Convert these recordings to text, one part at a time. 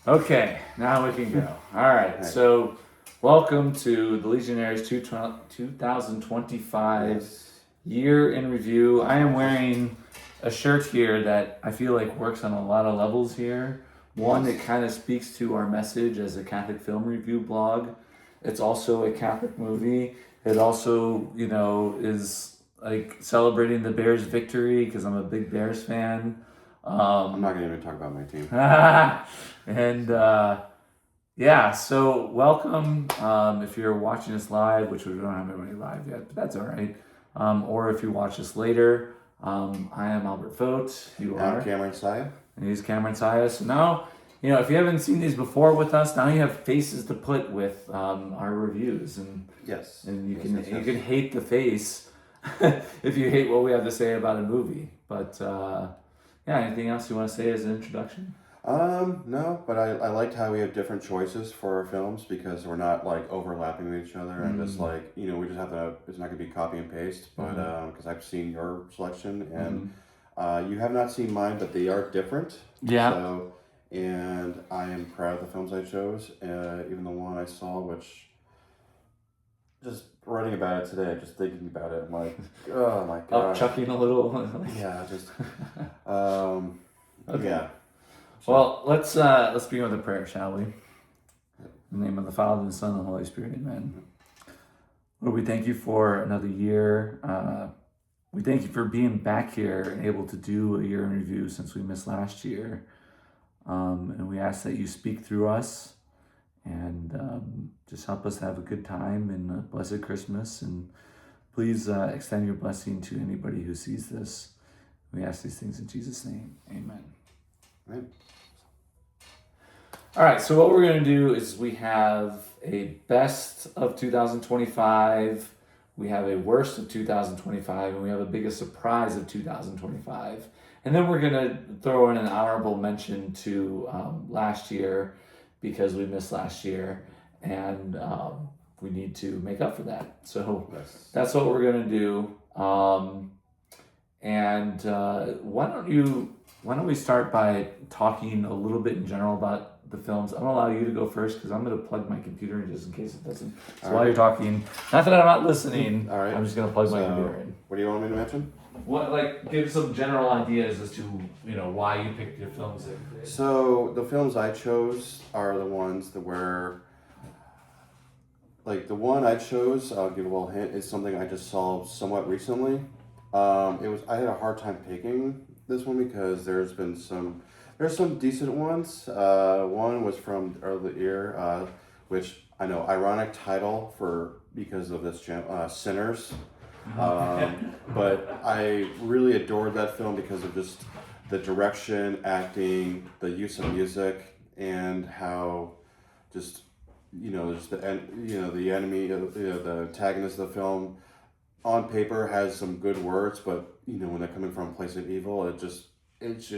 Okay, now we can go. All right, so welcome to the Legionnaires 2025 Yes. year in review. I am wearing a shirt here that I feel like works on a lot of levels here. One, it kind of speaks to our message as a Catholic film review blog. It's also a Catholic movie. It also, is like celebrating the Bears' victory because I'm a big Bears fan. I'm not going to even talk about my team. And yeah, so welcome. If you're watching us live, which we don't have anybody live yet, but that's all right. Or if you watch us later, I am Albert Fote. You are I'm Cameron Saya. And he's Cameron Saya. So now, if you haven't seen these before with us, now you have faces to put with our reviews, and Yes. and you Yes. can hate the face if you hate what we have to say about a movie. But yeah, anything else you want to say as an introduction? No, but I liked how we have different choices for our films because we're not like overlapping with each other and just like, we just have to, it's not going to be copy and paste, but because I've seen your selection and you have not seen mine, but they are different. Yeah. So, and I am proud of the films I chose, even the one I saw, which just writing about it today, just thinking about it, I'm like, oh my god. Chucking a little. Yeah, just, Okay. yeah. Well, let's begin with a prayer, shall we? In the name of the Father, and the Son, and the Holy Spirit, amen. Lord, we thank you for another year. We thank you for being back here and able to do a year in review since we missed last year. And we ask that you speak through us and just help us have a good time and a blessed Christmas. And please extend your blessing to anybody who sees this. We ask these things in Jesus' name. Amen. Right. All right, so what we're going to do is we have a best of 2025, we have a worst of 2025, and we have a biggest surprise of 2025. And then we're going to throw in an honorable mention to last year because we missed last year, and we need to make up for that. So that's what we're going to do. And why don't we start by talking a little bit in general about the films? I'm going to allow you to go first because I'm going to plug my computer in just in case it doesn't. So while you're talking, not that I'm not listening, All right. I'm just going to plug my computer in. What do you want me to mention? Give some general ideas as to, why you picked your films. So the films I chose are the ones that were, like the one I chose, I'll give a little hint, is something I just saw somewhat recently. I had a hard time picking this one because there's some decent ones. One was from earlier year, which I know, ironic title because of this channel, Sinners. But I really adored that film because of just the direction, acting, the use of music, and how just just the enemy, the antagonist of the film on paper has some good words, but when they're coming from a place of evil, it just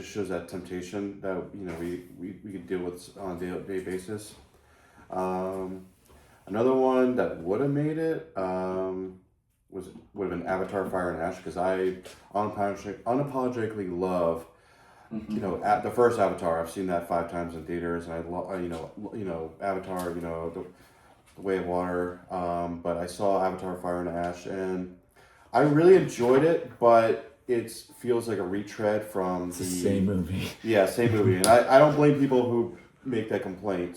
shows that temptation that we could deal with on a daily basis. Another one that would have made it would have been Avatar: Fire and Ash, because I unapologetically love at the first Avatar. I've seen that 5 times in theaters, and I love Avatar, the Way of Water. But I saw Avatar: Fire and Ash, and I really enjoyed it, but it feels like a retread from the same movie. Yeah, same movie, and I don't blame people who make that complaint.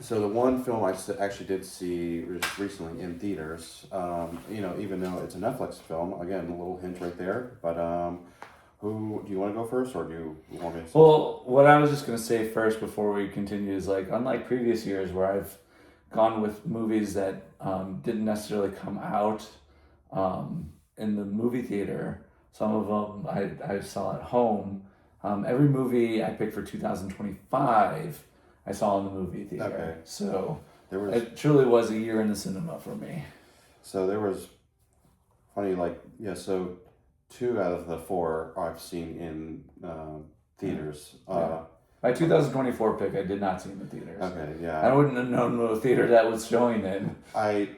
So the one film I actually did see just recently in theaters, even though it's a Netflix film, again, a little hint right there, but who do you want to go first, or do you want me to? Well, what I was just going to say first before we continue is, like, unlike previous years where I've gone with movies that didn't necessarily come out in the movie theater, some of them I saw at home. Every movie I picked for 2025 I saw in the movie theater. Okay. So it truly was a year in the cinema for me. So there was so 2 out of the 4 I've seen in theaters. My 2024 pick I did not see in the theaters. Okay, yeah. I wouldn't have known what theater that was showing in. I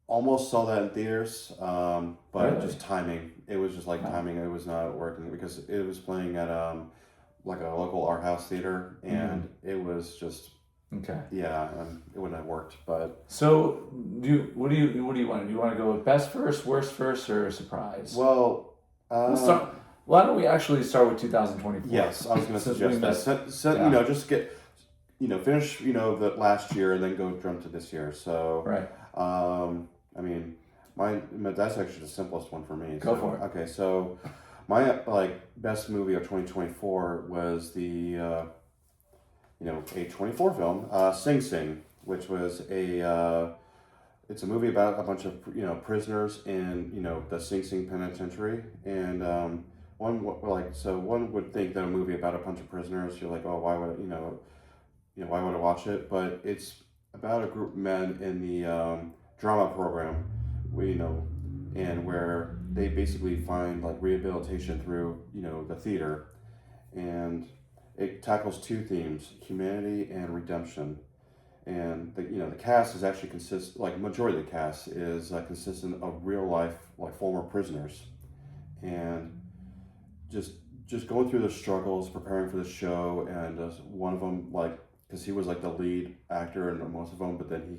almost saw that in theaters, but Really? just timing. It was just timing. It was not working because it was playing at like a local art house theater, and it was just Okay. yeah, it wouldn't have worked. But So, what do you want? Do you want to go with best first, worst first, or surprise? well, We'll start. Why don't we actually start with 2024? yes, I was going to Since suggest we that. missed- So, yeah. just get finish the last year and then go jump to this year. So Right. I mean, that's actually the simplest one for me. Go So, for it. Okay, so my best movie of 2024 was the A24 film, Sing Sing, which was it's a movie about a bunch of prisoners in the Sing Sing penitentiary, and one would think that a movie about a bunch of prisoners, you're like, oh, why would why would I watch it? But it's about a group of men in the drama program, and where they basically find like rehabilitation through the theater, and it tackles two themes: humanity and redemption. And the cast is actually majority of the cast is consistent of real life former prisoners, and just going through the struggles preparing for the show, and one of them because he was the lead actor in most of them, but then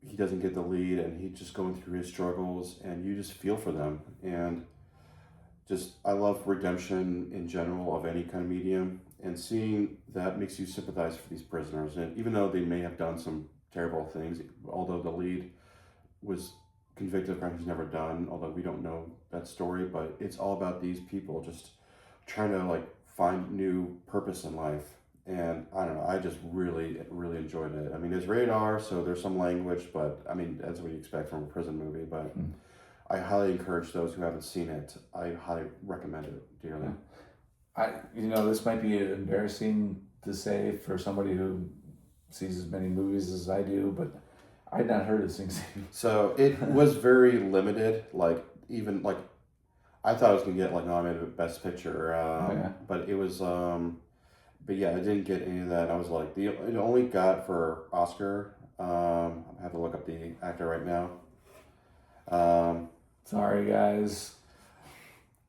he doesn't get the lead, and he just going through his struggles, and you just feel for them, and just I love redemption in general of any kind of medium, and seeing that makes you sympathize for these prisoners, and even though they may have done some terrible things, although the lead was convicted of crimes he's never done, although we don't know that story, but it's all about these people just trying to find new purpose in life. And I don't know, I just really, really enjoyed it. I mean, it's rated R, so there's some language, but I mean, that's what you expect from a prison movie. But I highly encourage those who haven't seen it. I highly recommend it dearly. This might be embarrassing to say for somebody who sees as many movies as I do, but I'd not heard of Sing Sing. So it was very limited. I thought it was gonna get nominated Best Picture, but it was. But yeah, I didn't get any of that. I was like, it only got for Oscar. I have to look up the actor right now. Sorry, guys.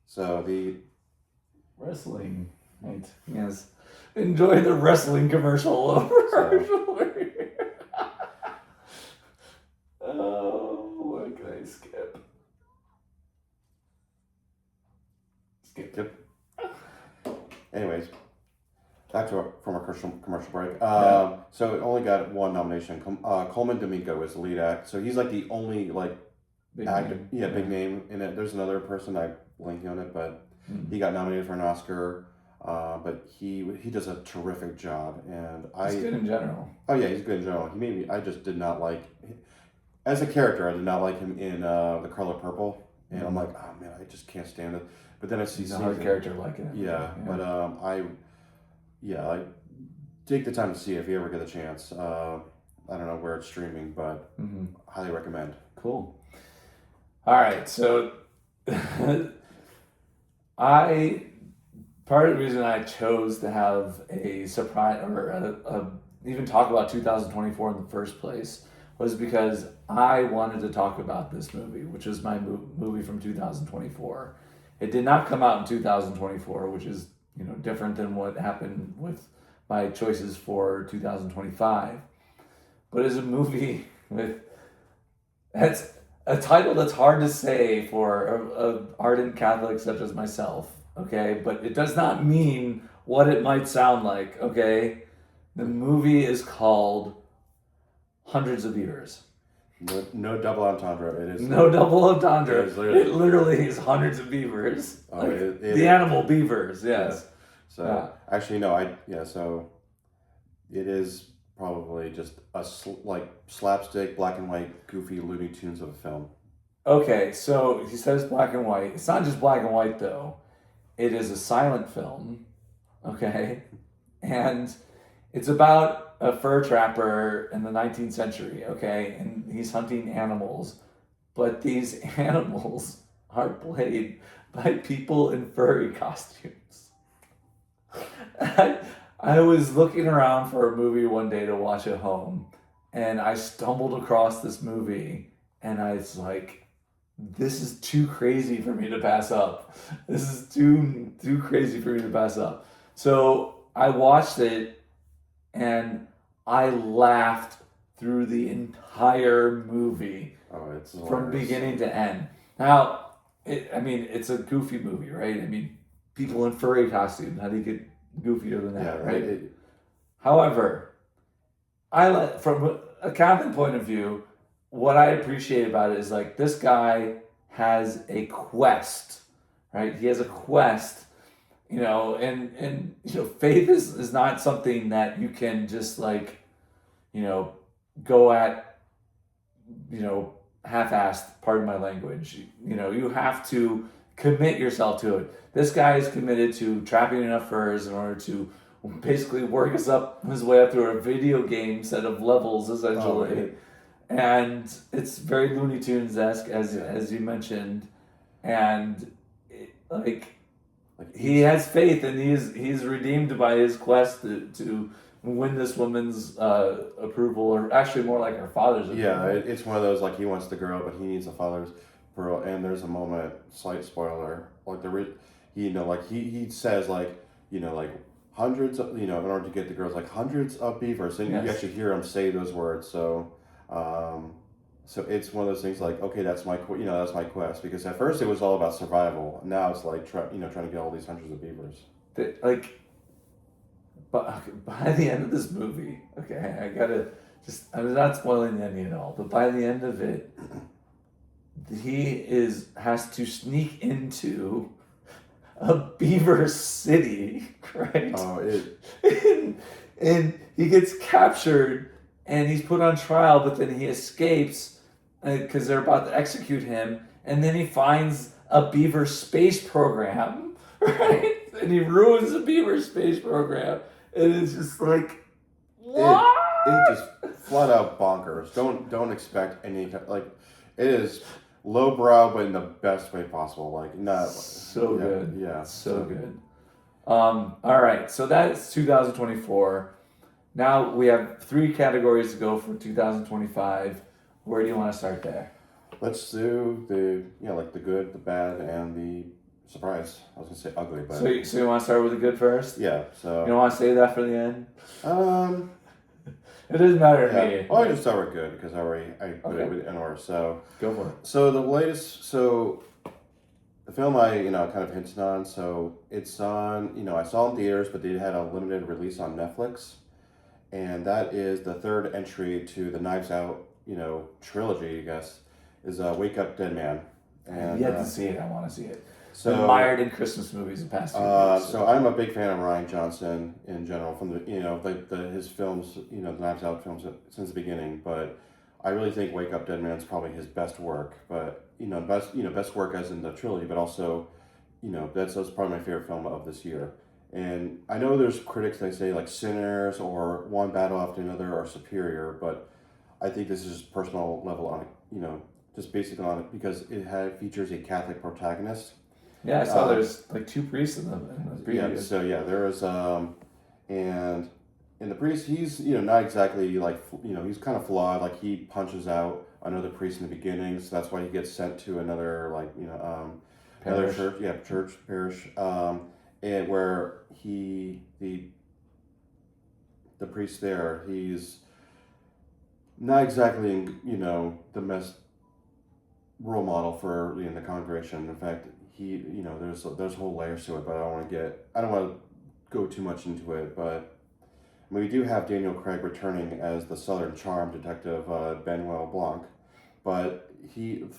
So the wrestling, right? Yes. Enjoy the wrestling commercial over. Oh, what can I skip? Skip. Anyways. Back from our commercial break. So it only got one nomination. Coleman Domingo is the lead act. So he's the only Big actor. name. Yeah, big name in it. There's another person I blanking on it, but he got nominated for an Oscar. But he does a terrific job, and He's good in general. Oh yeah, he's good in general. He made me. I just did not like as a character. I did not like him in The Color Purple, and I'm like, oh man, I just can't stand it. But then I see he's a hard character like it. Yeah, but I take the time to see it if you ever get a chance. I don't know where it's streaming, but highly recommend. Cool. All right, so part of the reason I chose to have a surprise or even talk about 2024 in the first place was because I wanted to talk about this movie, which is my movie from 2024. It did not come out in 2024, which is different than what happened with my choices for 2025. But it's a movie with that's a title that's hard to say for a ardent Catholic such as myself. Okay, but it does not mean what it might sound like. Okay, the movie is called Hundreds of Beavers. No double entendre. It is no double entendre. It literally is Hundreds of Beavers. Oh, the animal beavers. Yes. Yeah. So actually, no. So it is probably just a slapstick, black and white, goofy Looney Tunes of a film. Okay, so he says black and white. It's not just black and white though. It is a silent film. Okay, and it's about a fur trapper in the 19th century. Okay, and he's hunting animals, but these animals are played by people in furry costumes. I was looking around for a movie one day to watch at home, and I stumbled across this movie, and I was like, this is too crazy for me to pass up. This is too crazy for me to pass up. So I watched it and I laughed through the entire movie Oh, it's from hilarious. beginning to end. Now, it's a goofy movie, right? I mean, people in furry costumes. How do you get goofier than that, Yeah, right? However, from a Catholic point of view, what I appreciate about it is like this guy has a quest, right? He has a quest, and faith is not something that you can just like, you know, go at, half-assed. Pardon my language. You have to commit yourself to it. This guy is committed to trapping enough furs in order to basically work his way up through a video game set of levels, essentially. Oh, And it's very Looney Tunes esque, as you mentioned, and like he has faith, and he's redeemed by his quest to win this woman's approval, or actually more like her father's approval. yeah, it's one of those like he wants the girl, but he needs the father's girl. And there's a moment, slight spoiler, like he says like hundreds of, in order to get the girls, like hundreds of beavers, and you Yes. actually hear him say those words. So it's one of those things like, okay, that's that's my quest, because at first it was all about survival. Now it's like trying to get all these hundreds of beavers. Like, but by the end of this movie, okay, I gotta I'm not spoiling the ending at all, but by the end of it, has to sneak into a beaver city, right? Oh, and he gets captured and he's put on trial, but then he escapes because they're about to execute him, and then he finds a beaver space program, right? And he ruins the beaver space program, and it's just like, what? it just flat out bonkers. Don't expect any like, it is lowbrow, but in the best way possible. Like, not So good. Yeah, So good. All right, so that's 2024. Now we have 3 categories to go for 2025. Where do you want to start there? Let's do like the good, the bad, and the surprise. I was gonna say ugly, but So you want to start with the good first? yeah. You don't want to save that for the end? Um, It doesn't matter to yeah. me. Well, I just start with good because I put Okay. it in order. So Go for it. so the film I kind of hinted on. So it's on I saw in theaters, but they had a limited release on Netflix, and that is the third entry to the Knives Out trilogy. I guess is Wake Up Dead Man. I've yet to see it. I want to see it. So Been mired in Christmas movies the past 2 years. so I'm a big fan of Rian Johnson in general, from his films, the Knives Out films since the beginning. But I really think Wake Up Dead Man is probably his best work. But best work as in the trilogy, but also that's probably my favorite film of this year. And I know there's critics that say like Sinners or One Battle After Another are superior, but I think this is personal level on just basically on it because features a Catholic protagonist. Yeah, I saw there's like 2 priests in the preview. Yeah, so there is and in the priest, he's not exactly like he's kind of flawed. Like, he punches out another priest in the beginning, so that's why he gets sent to another another Parish. parish, and where the priest there, he's not exactly the best role model for the congregation. In fact, there's whole layers to it, but I don't want to go too much into it. But we do have Daniel Craig returning as the Southern Charm detective, Benoit Blanc. But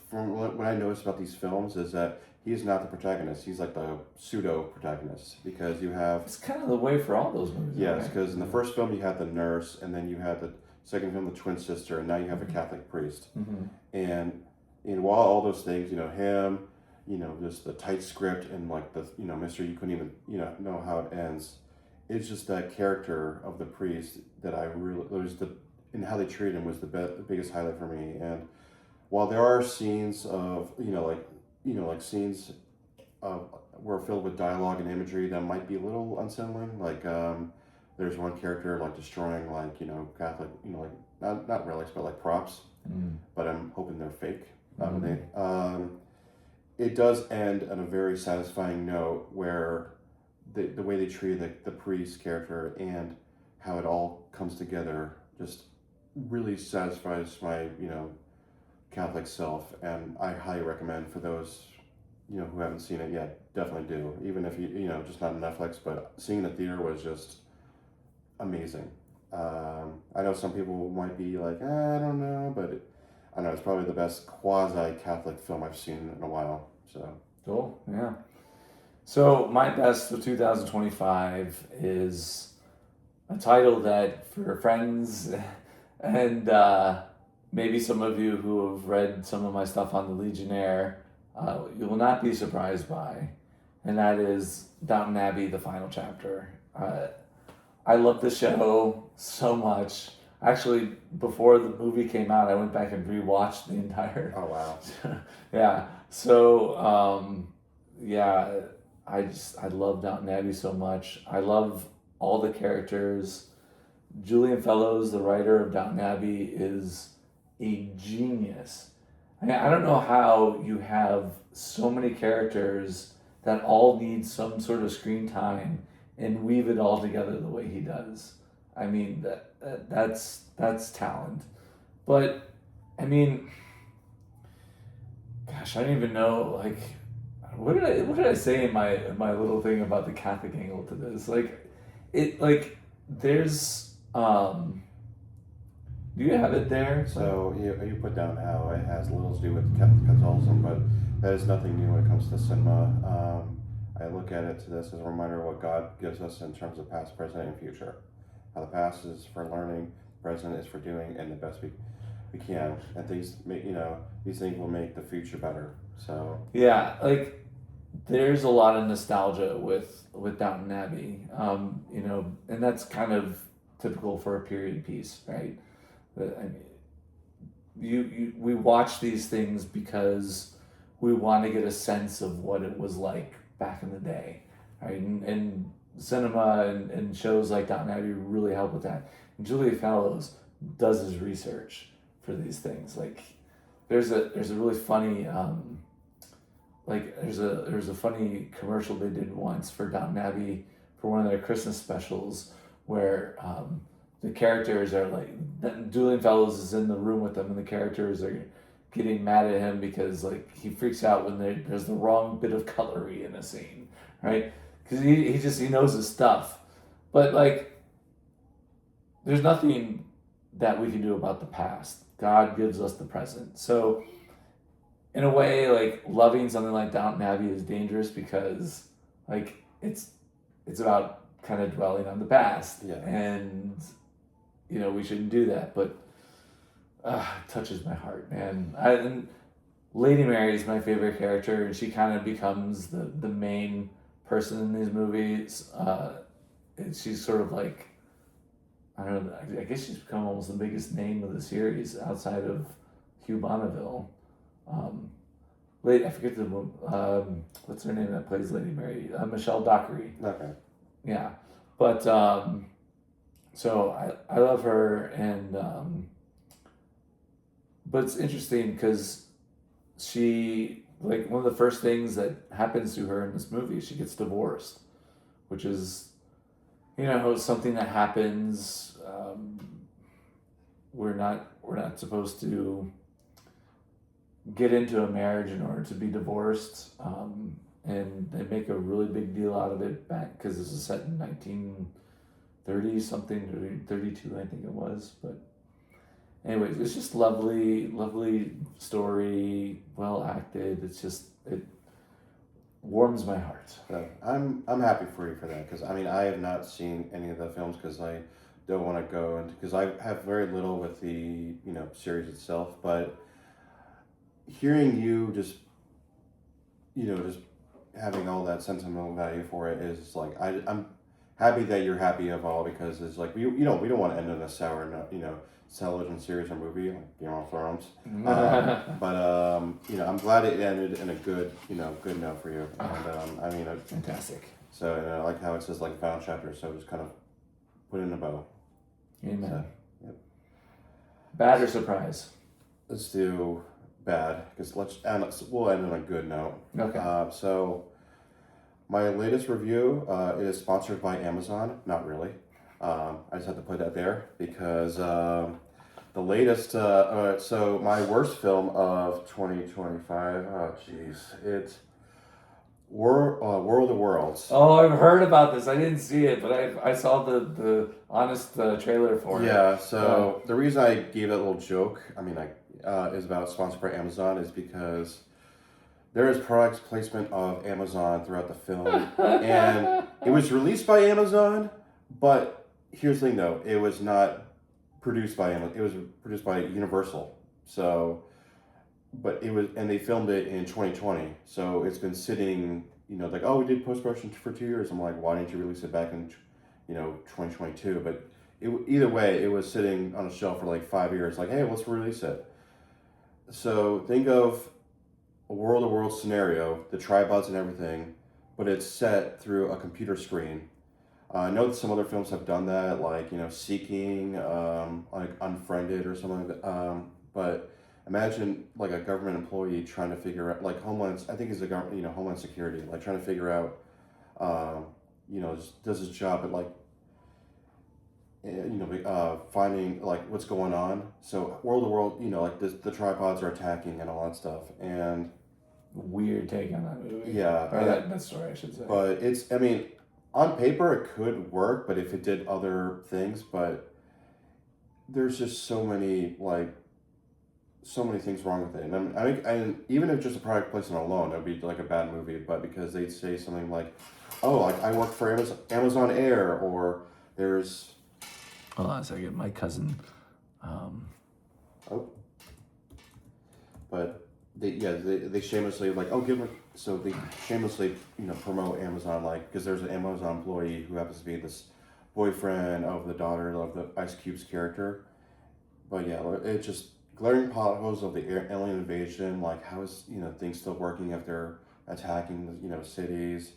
from what I noticed about these films, is that he's not the protagonist. He's like the pseudo protagonist, because you have It's kind of the way for all those movies. yes, right? because in the first film you had the nurse, and then you had the second film the twin sister, and now you have a Catholic priest. Mm-hmm. And while all those things, him, just the tight script, and like the mystery, you couldn't even know how it ends. It's just that character of the priest that I really and how they treat him was the biggest highlight for me. And while there are scenes of scenes of were filled with dialogue and imagery that might be a little unsettling, like there's one character like destroying Catholic not relics, but like props, but I'm hoping they're fake. It does end on a very satisfying note where the way they treated the priest character and how it all comes together just really satisfies my, Catholic self, and I highly recommend for those, who haven't seen it yet, definitely do. Even if just not on Netflix, but seeing the theater was just amazing. I know some people might be like, I don't know, but I know it's probably the best quasi-Catholic film I've seen in a while. So Cool. Yeah. So my best of 2025 is a title that for friends and maybe some of you who have read some of my stuff on the Legionnaire, you will not be surprised by, and that is Downton Abbey: The Final Chapter. I love the show so much. Actually, before the movie came out, I went back and rewatched the entire. oh wow, Yeah. So yeah, I love Downton Abbey so much. I love all the characters. Julian Fellows, the writer of Downton Abbey, is a genius. I don't know how you have so many characters that all need some sort of screen time and weave it all together the way he does. I mean, that's talent. But I mean, gosh, I don't even know. Like, what did I say in my little thing about the Catholic angle to this? There's do you have it there? So you put down how it has little to do with Catholicism, but that is nothing new when it comes to cinema. I look at it to this as a reminder of what God gives us in terms of past, present, and future. How the past is for learning, present is for doing, and the best we can. And these things will make the future better. So Yeah, like there's a lot of nostalgia with Downton Abbey, and that's kind of typical for a period piece, right? I mean, we watch these things because we want to get a sense of what it was like back in the day, right? And cinema and shows like Downton Abbey really help with that. And Julia Fellows does his research for these things. Like, there's a really funny there's a funny commercial they did once for Downton Abbey for one of their Christmas specials where the characters are like Julian Fellows is in the room with them and the characters are getting mad at him because like he freaks out when there's the wrong bit of cutlery in a scene, right? Because he knows his stuff, but like there's nothing that we can do about the past. God gives us the present. So in a way, like loving something like Downton Abbey is dangerous because like it's about kind of dwelling on the past, yeah. And we shouldn't do that, but it touches my heart, man. And Lady Mary is my favorite character, and she kind of becomes the main person in these movies. And she's sort of like, I don't know, I guess she's become almost the biggest name of the series outside of Hugh Bonneville. I forget what's her name that plays Lady Mary? Michelle Dockery. Okay. Yeah, but so I love her, and but it's interesting because she, like, one of the first things that happens to her in this movie, she gets divorced, which is something that happens. We're not supposed to get into a marriage in order to be divorced, and they make a really big deal out of it back because this is set in 1930 something, 32 I think it was. But anyways, it's just lovely story, well acted. It warms my heart. So I'm happy for you for that, because I have not seen any of the films because I don't want to go into, because I have very little with the series itself, but hearing you just having all that sentimental value for it is like I'm happy that you're happy of all, because it's like we don't want to end on a sour television series or movie like Game of Thrones, but I'm glad it ended in a good note for you, and Fantastic. So, and I like how it says like final chapter, so just kind of put in a bow. Amen. So, yep. Bad or surprise? Let's do bad, because we'll end on a good note. Okay. So My latest review is sponsored by Amazon. Not really. I just have to put that there because the latest. So my worst film of 2025. Oh, jeez, it's World of Worlds. Oh, I've heard about this. I didn't see it, but I saw the honest trailer for it. Yeah. So the reason I gave that little joke, is about sponsored by Amazon, is because there is product placement of Amazon throughout the film, and it was released by Amazon. But here's the thing, though: it was not produced by Amazon. It was produced by Universal. So, but it was, and they filmed it in 2020. So it's been sitting. Like, oh, we did post production for 2 years. I'm like, why didn't you release it back in, 2022? But either way, it was sitting on a shelf for like 5 years. Like, hey, let's release it. So think of a World of Worlds scenario, the tripods and everything, but it's set through a computer screen. I know that some other films have done that, like Seeking, like Unfriended or something like that. But imagine like a government employee trying to figure out, like Homeland. I think it's a government, Homeland Security, like trying to figure out, does his job at like, finding like what's going on. So World of World, like the tripods are attacking and all that stuff, and weird take on that movie. yeah, or that story, I should say. But it's, on paper it could work, but if it did other things, but there's just so many things wrong with it. And even if just a product placement alone, it would be like a bad movie. But because they'd say something like, "Oh, like I work for Amazon Air," or there's. Hold on a second, my cousin. But they shamelessly like, oh, so they shamelessly promote Amazon, like, because there's an Amazon employee who happens to be this boyfriend of the daughter of the Ice Cube's character. But yeah, it's just glaring potholes of the alien invasion. Like, how is things still working if they're attacking cities?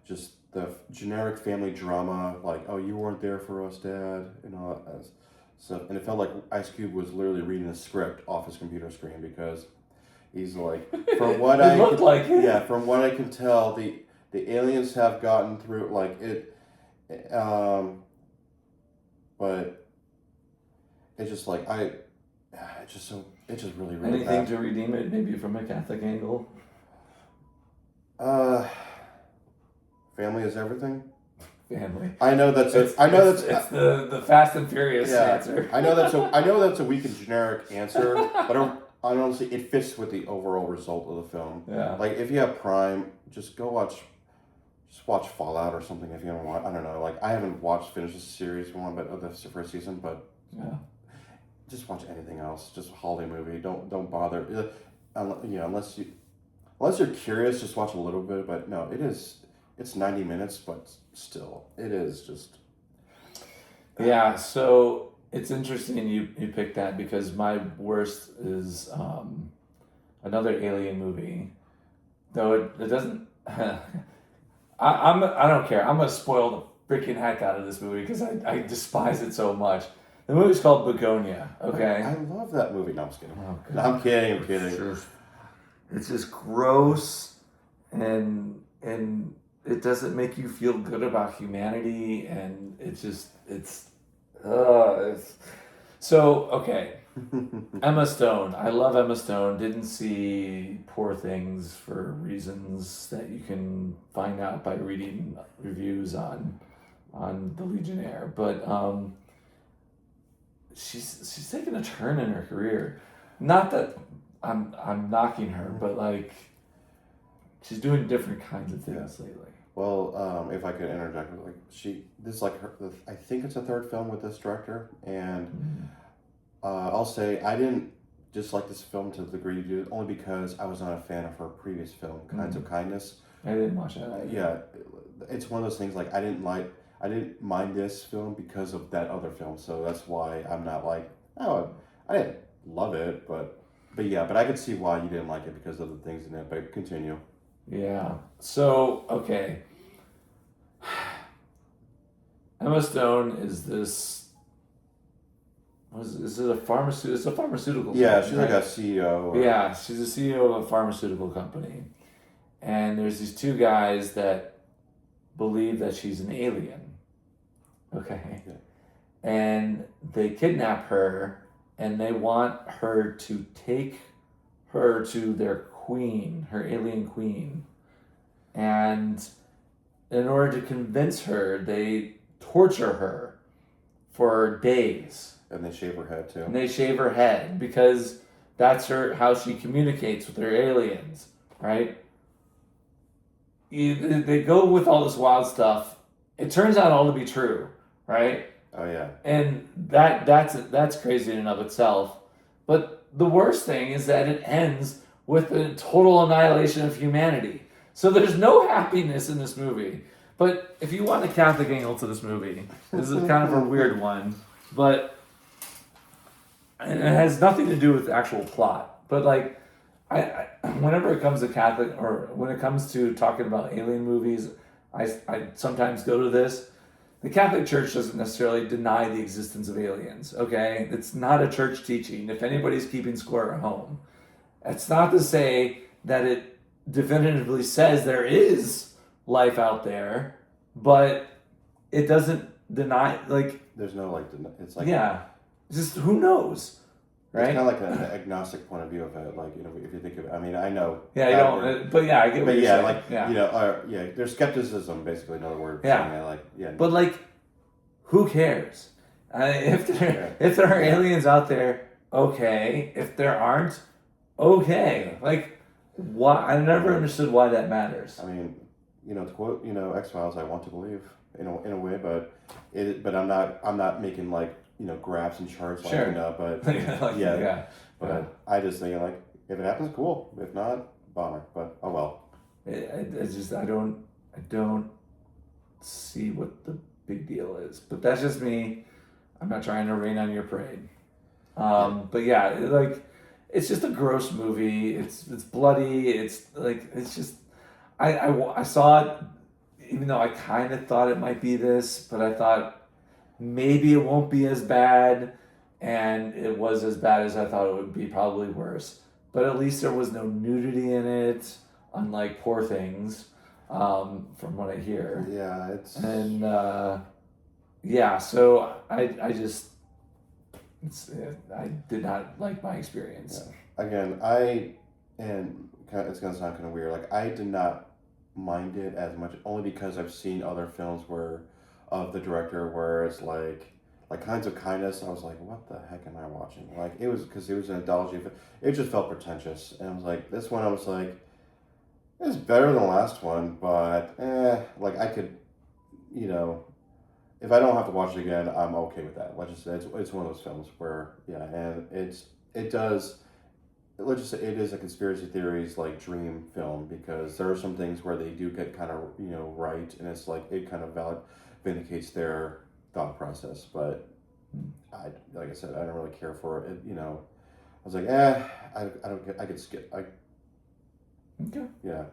Just the generic family drama, like, oh, you weren't there for us, Dad, and all that stuff. And it felt like Ice Cube was literally reading the script off his computer screen, because he's like, from what from what I can tell, the aliens have gotten through, like it, but it's just like it's just really Anything bad. to redeem it, maybe from a Catholic angle. Family is everything. Family. I know that's it's the Fast and Furious answer. I know that's a weak and generic answer, but honestly, it fits with the overall result of the film. Yeah. Like, if you have Prime, just watch Fallout or something if you haven't watched. I don't know. Like, I haven't finished the series one, but that's the first season. But yeah, just watch anything else. Just a holiday movie. Don't bother. Unless you're curious, just watch a little bit. But no, it's 90 minutes, but still, it is just. Yeah. So it's interesting you picked that, because my worst is another alien movie, though it doesn't. I don't care. I'm gonna spoil the freaking heck out of this movie because I despise it so much. The movie's called Begonia. Okay. I love that movie. No, I'm just kidding. Oh, no, I'm kidding. It's just gross, and it doesn't make you feel good about humanity, and it's so okay. Emma Stone. I love Emma Stone. Didn't see Poor Things for reasons that you can find out by reading reviews on The Legionnaire. But she's taken a turn in her career. Not that I'm knocking her, but like she's doing different kinds of things lately. Well, if I could interject, like this is like I think it's a third film with this director, and I'll say I didn't dislike this film to the degree you do, only because I was not a fan of her previous film, Kinds of Kindness. I didn't watch that. Yeah, it's one of those things, like I didn't mind this film because of that other film, so that's why I'm not like, oh, I didn't love it, but I could see why you didn't like it because of the things in it. But continue. Yeah. So okay. Emma Stone is this. Is it a pharmaceutical? It's a pharmaceutical. Yeah, company, she's right? like a CEO. Yeah, she's a CEO of a pharmaceutical company, and there's these two guys that believe that she's an alien. Okay. Yeah. And they kidnap her and they want her to take her to their queen, her alien queen. And in order to convince her, they torture her for days. And they shave her head too. And they shave her head because that's how she communicates with her aliens, right? They go with all this wild stuff. It turns out all to be true, right? Oh yeah. And that's crazy in and of itself. But the worst thing is that it ends with the total annihilation of humanity. So there's no happiness in this movie. But if you want a Catholic angle to this movie, this is kind of a weird one, but it has nothing to do with actual plot. But like, I whenever it comes to Catholic, or when it comes to talking about alien movies, I sometimes go to this. The Catholic Church doesn't necessarily deny the existence of aliens, okay? It's not a church teaching. If anybody's keeping score at home, it's not to say that it definitively says there is life out there, but it doesn't deny, like... There's no, like, it's like... Yeah. Just, who knows, right? It's kind of like an agnostic point of view of it, like, you know, if you think of it. I mean, I know... Yeah, you don't... But yeah, I get what you're saying. Like, you know, there's skepticism, basically, another word. Yeah. Saying it, like, yeah. But, like, who cares? If there are aliens out there, okay. If there aren't, okay. Like, why? I never understood why that matters. I mean, you know, to quote, you know, X-Files, I want to believe in a way, but I'm not making, like, you know, graphs and charts, like, you know, but but I just think, like, if it happens, cool. If not, bummer. But oh well. It's just I don't see what the big deal is. But that's just me. I'm not trying to rain on your parade. But yeah, like, it's just a gross movie. It's bloody. It's like, it's just I saw it, even though I kind of thought it might be this, but I thought maybe it won't be as bad, and it was as bad as I thought it would be, probably worse. But at least there was no nudity in it, unlike Poor Things, from what I hear. Yeah, it's... And so I did not like my experience. Yeah. Again, it's gonna sound kind of weird. Like, I did not mind it as much, only because I've seen other films of the director where it's like Kinds of Kindness. I was like, what the heck am I watching? Like, it was because it was an anthology. It just felt pretentious, and I was like, this one, I was like, it's better than the last one, but like, I could, you know, if I don't have to watch it again, I'm okay with that. Let's just say it's one of those films where, and let's just say it is a conspiracy theories, like, dream film, because there are some things where they do get kind of, you know, right, and it's like, it kind of vindicates their thought process. But like I said, I don't really care for it. You know, I was like, I could skip. Okay. Yeah.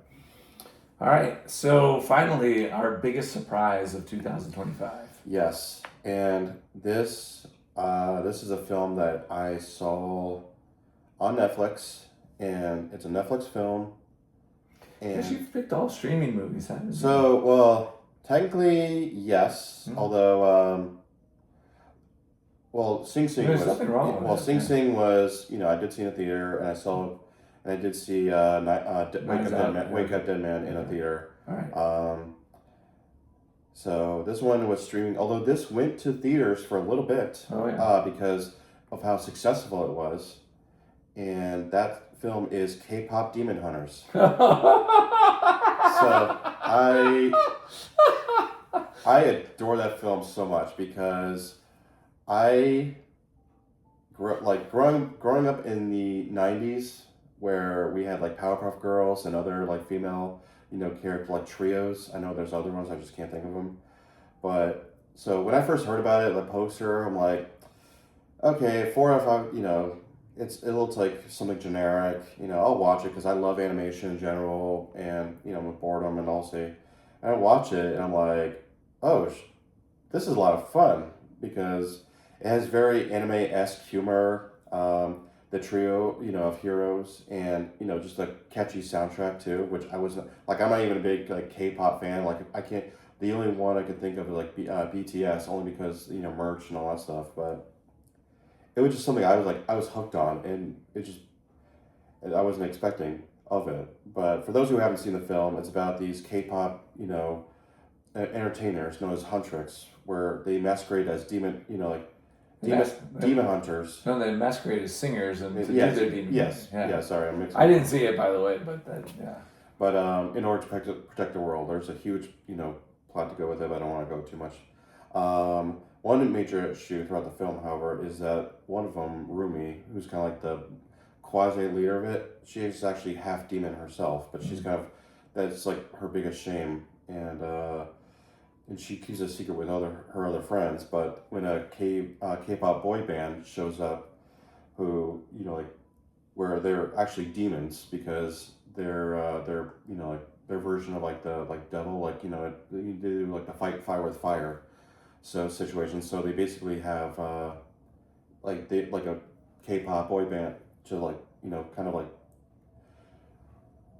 All right. So finally, our biggest surprise of 2025. Yes, and this is a film that I saw on Netflix, and it's a Netflix film. And Because you've picked all streaming movies, haven't you? So, well, technically, yes. Mm-hmm. Although, Sing Sing There's was... nothing wrong with well, it, Sing man. Sing was, you know, I did see in a theater, and I did see Wake Up Dead Man in a theater. All right. So this one was streaming, although this went to theaters for a little bit, Oh, yeah. because of how successful it was. And that film is K-pop Demon Hunters. So I adore that film so much, because I growing up in the 90s, where we had, like, Powerpuff Girls and other, like, female, you know, characters, like trios. I know there's other ones, I just can't think of them. But so when I first heard about it, the poster, I'm like, okay, 4 out of 5, you know, it looks like something generic. You know, I'll watch it because I love animation in general, and, you know, with boredom, and also, I watch it and I'm like, oh, this is a lot of fun, because it has very anime-esque humor. The trio, you know, of heroes, and, you know, just a catchy soundtrack too, which I wasn't, like, I'm not even a big, like, K-pop fan. Like, I can't, The only one I could think of is like BTS, only because merch and all that stuff. But it was just something I was hooked on, and I wasn't expecting of it. But for those who haven't seen the film, it's about these K-pop entertainers known as Huntrix, where they masquerade as demon hunters. No, they masquerade as singers and to Yes, do their demon. yes, Yeah. yeah. Sorry, I'm mixing. I didn't see it, by the way, but yeah. But in order to protect the world, there's a huge plot to go with it. But I don't want to go too much. One major issue throughout the film, however, is that one of them, Rumi, who's kind of like the quasi leader of it, she is actually half demon herself, but she's kind of that's like her biggest shame, and she keeps a secret with her other friends. But when a K-pop boy band shows up, who where they're actually demons because they're their version of the devil, you do like the fight fire with fire situation. So they basically have a K-pop boy band to kind of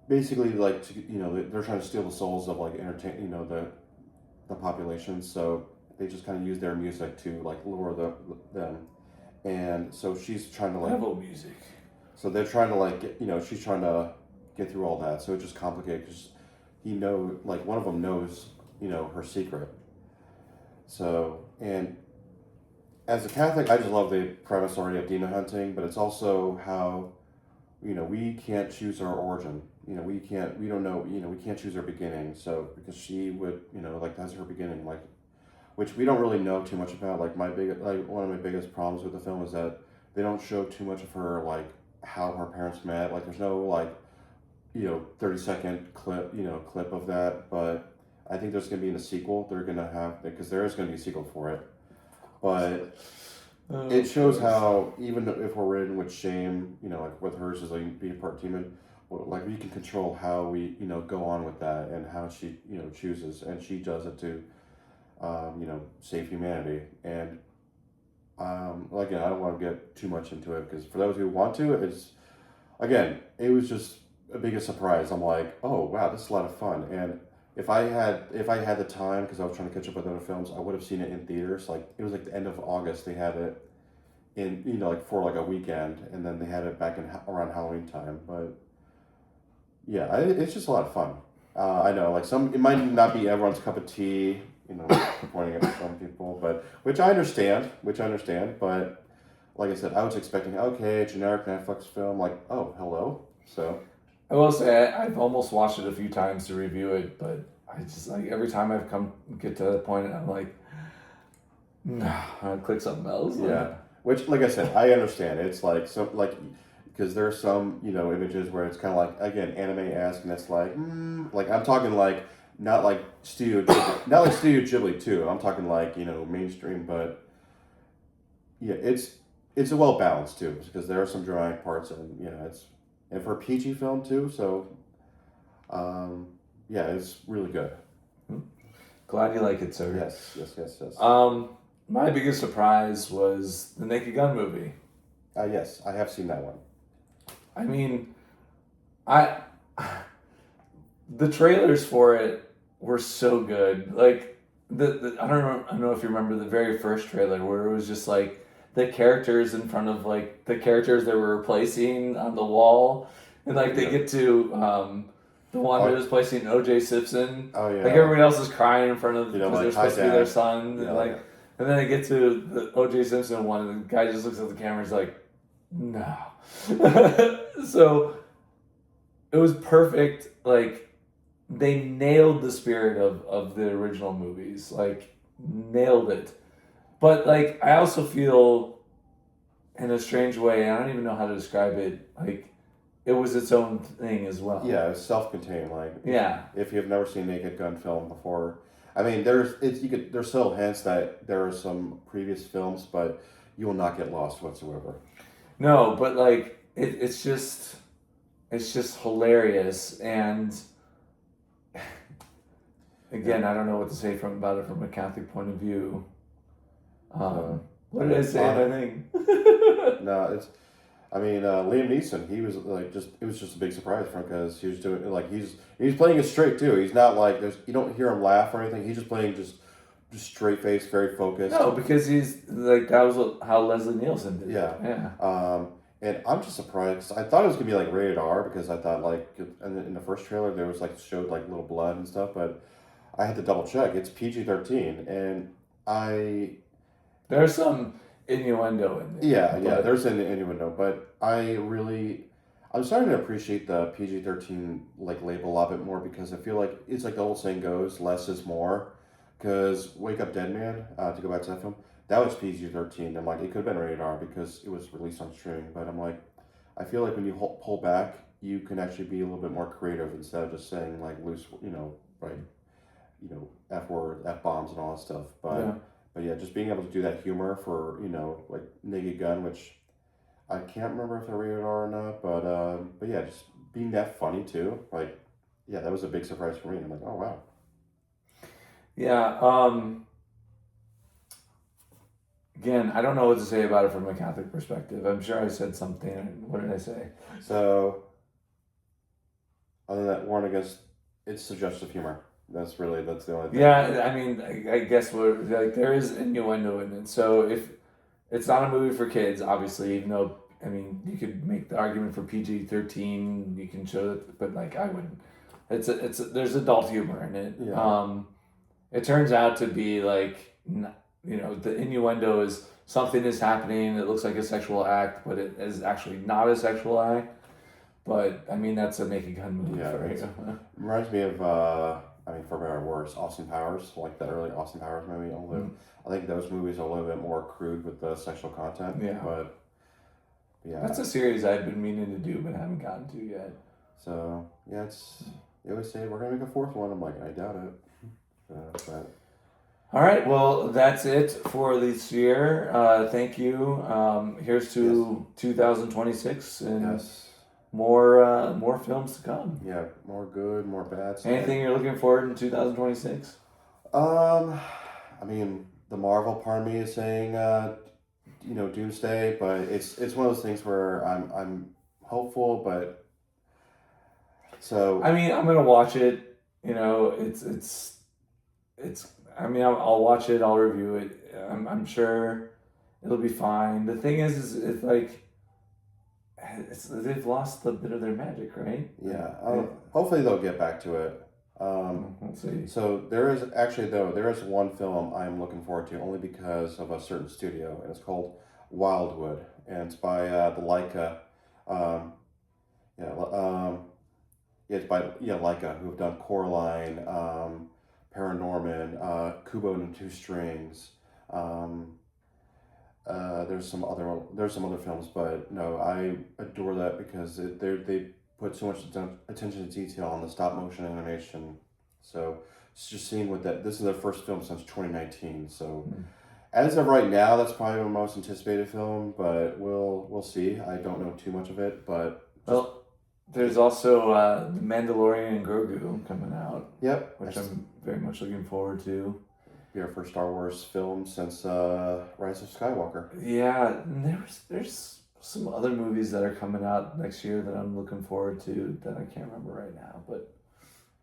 basically they're trying to steal the souls of entertain the population. So they just kind of use their music to lure them, and so she's trying to Devil music. So they're trying to she's trying to get through all that. So it's just complicated because one of them knows her secret. So, and as a Catholic, I just love the premise already of demon hunting, but it's also how we can't choose our origin. We don't know. We can't choose our beginning. So because she would that's her beginning, which we don't really know too much about. One of my biggest problems with the film is that they don't show too much of her how her parents met. There's no 30-second clip of that. But I think there's gonna be in a sequel. They're gonna have because there is gonna be a sequel for it. But it shows how even if we're ridden with shame, with hers is being a part demon, we can control how we go on with that and how she chooses, and she does it to save humanity. And again, I don't want to get too much into it because for those who want to, it was just a biggest surprise. I'm like, oh wow, this is a lot of fun. And if I had the time, because I was trying to catch up with other films, I would have seen it in theaters. It was the end of August. They had it in for a weekend, and then they had it back in around Halloween time. But yeah, it's just a lot of fun. I know it might not be everyone's cup of tea. Pointing at some people, but which I understand. But like I said, I was expecting a generic Netflix film. Oh, hello. So I will say I've almost watched it a few times to review it, but I just every time I've get to that point, I'm like, no, I'll click something else. Yeah, which like I said, I understand. It's because there are some images where it's kind of again anime-esque, and it's I'm talking not Studio Ghibli, not Studio Ghibli too. I'm talking mainstream, but yeah, it's a well balanced too because there are some dramatic parts and and for a PG film too. So it's really good. Glad you like it, sir. Yes. My biggest surprise was the Naked Gun movie. Yes, I have seen that one. I mean, the trailers for it were so good. I don't know if you remember the very first trailer where it was just the characters in front of the characters they were replacing on the wall, and they get to the one that was placing O.J. Simpson. Oh yeah. Everybody else is crying in front of because they're supposed to be their son. Yeah, and then they get to the O.J. Simpson one, and the guy just looks at the camera and is like, no. So it was perfect. They nailed the spirit of the original movies. Nailed it. But I also feel in a strange way, I don't even know how to describe it, it was its own thing as well. Yeah, it's self-contained. Yeah. If you've never seen Naked Gun film before, I mean, there's subtle hints that there are some previous films, but you will not get lost whatsoever. No, but it's just hilarious, and again, I don't know what to say about it from a Catholic point of view. What did I say? I think. No, I mean, Liam Neeson, he was like it was just a big surprise for him because he was doing like he's playing it straight too. He's not like you don't hear him laugh or anything. He's just playing just straight face, very focused. No, because he's like that was how Leslie Nielsen did. Yeah. It. Yeah. And I'm just surprised 'cause I thought it was gonna be like rated R because I thought like in the first trailer there was like showed like little blood and stuff, but I had to double check. It's PG-13, and There's some innuendo in there. yeah, there's an innuendo, but I'm starting to appreciate the PG-13 like label a lot bit more because I feel like it's like the old saying goes, less is more. Because Wake Up Dead Man, to go back to that film, that was PG-13. I'm like, it could have been rated R because it was released on streaming, but I'm like, I feel like when you pull back, you can actually be a little bit more creative instead of just saying like loose, right, F word, F bombs, and all that stuff. But yeah, just being able to do that humor for like Naked Gun, which I can't remember if they're rated R or not, but yeah, just being that funny too. Like, yeah, that was a big surprise for me. I'm like, oh wow. Yeah. Again, I don't know what to say about it from a Catholic perspective. I'm sure I said something. What did I say? So, other than that, warn against it's suggestive humor. That's the only thing. Yeah, I mean, I guess there is innuendo in it. So if it's not a movie for kids, obviously, even though I mean you could make the argument for PG-13. You can show it, but like I wouldn't. There's adult humor in it. Yeah. It turns out to be like the innuendo is something is happening. It looks like a sexual act, but it is actually not a sexual act. But I mean that's a Naked Gun movie for you. Reminds me of for better or worse, Austin Powers, like the early Austin Powers movie. Although I think those movies are a little bit more crude with the sexual content. Yeah. But yeah. That's a series I've been meaning to do but haven't gotten to yet. So yeah, they always say we're gonna make a fourth one. I'm like, I doubt it. But all right, well, that's it for this year. Thank you. Here's to 2026 and more films to come. Yeah, more good, more bad. Anything you're looking forward in 2026? I mean, the Marvel part of me is saying, Doomsday, but it's one of those things where I'm hopeful, but so. I mean, I'm gonna watch it. It's. I mean, I'll watch it. I'll review it. I'm sure it'll be fine. The thing is it's like they've lost a bit of their magic, right? Yeah. Hopefully they'll get back to it. Let's see. So there is one film I'm looking forward to only because of a certain studio, and it's called Wildwood, and it's by the Laika. It's by Laika, who've done Coraline, Paranorman, Kubo and the Two Strings. There's some other films, but no, I adore that because they put so much attention to detail on the stop motion animation. So it's just seeing this is their first film since 2019. So as of right now, that's probably my most anticipated film, but we'll see. I don't know too much of it, but there's also The Mandalorian and Grogu coming out. Yep, which I'm very much looking forward to. Be our first Star Wars film since Rise of Skywalker. Yeah, and there's some other movies that are coming out next year that I'm looking forward to that I can't remember right now, but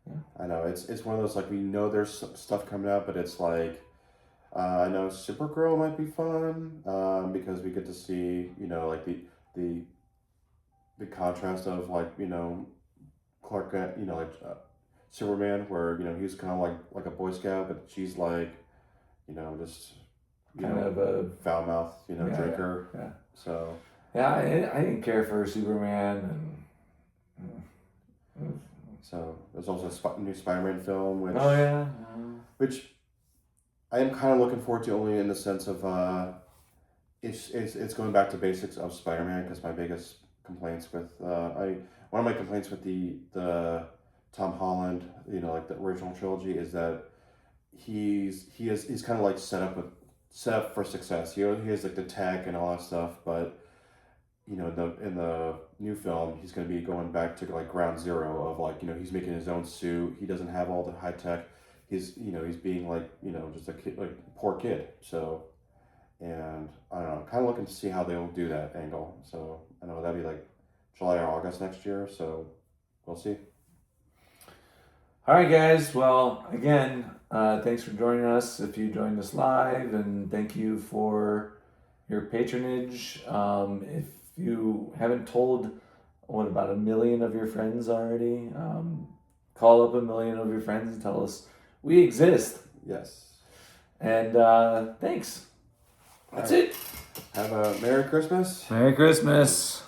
yeah. I know it's one of those like we know there's stuff coming out, but it's like I know Supergirl might be fun because we get to see like the contrast of like Clark Kent, Superman, where he's kind of like a Boy Scout, but she's like just kind of a foul mouth drinker. Yeah. So yeah, I didn't care for Superman and. So there's also a new Spider-Man film, which I am kind of looking forward to only in the sense of it's going back to basics of Spider-Man because my biggest complaints with one of my complaints with the Tom Holland like the original trilogy is that he's kind of like set up for success. He has like the tech and all that stuff, but in the new film he's going to be going back to like ground zero of like he's making his own suit. He doesn't have all the high tech. He's being like just a kid, like poor kid. So, and I don't know, kind of looking to see how they'll do that angle. So I don't know, that'd be like July or August next year. So we'll see. All right, guys. Well, again, thanks for joining us if you joined us live, and thank you for your patronage. If you haven't told, about 1 million of your friends already, call up 1 million of your friends and tell us we exist. Yes. And thanks. That's All right. it. Have a Merry Christmas. Merry Christmas.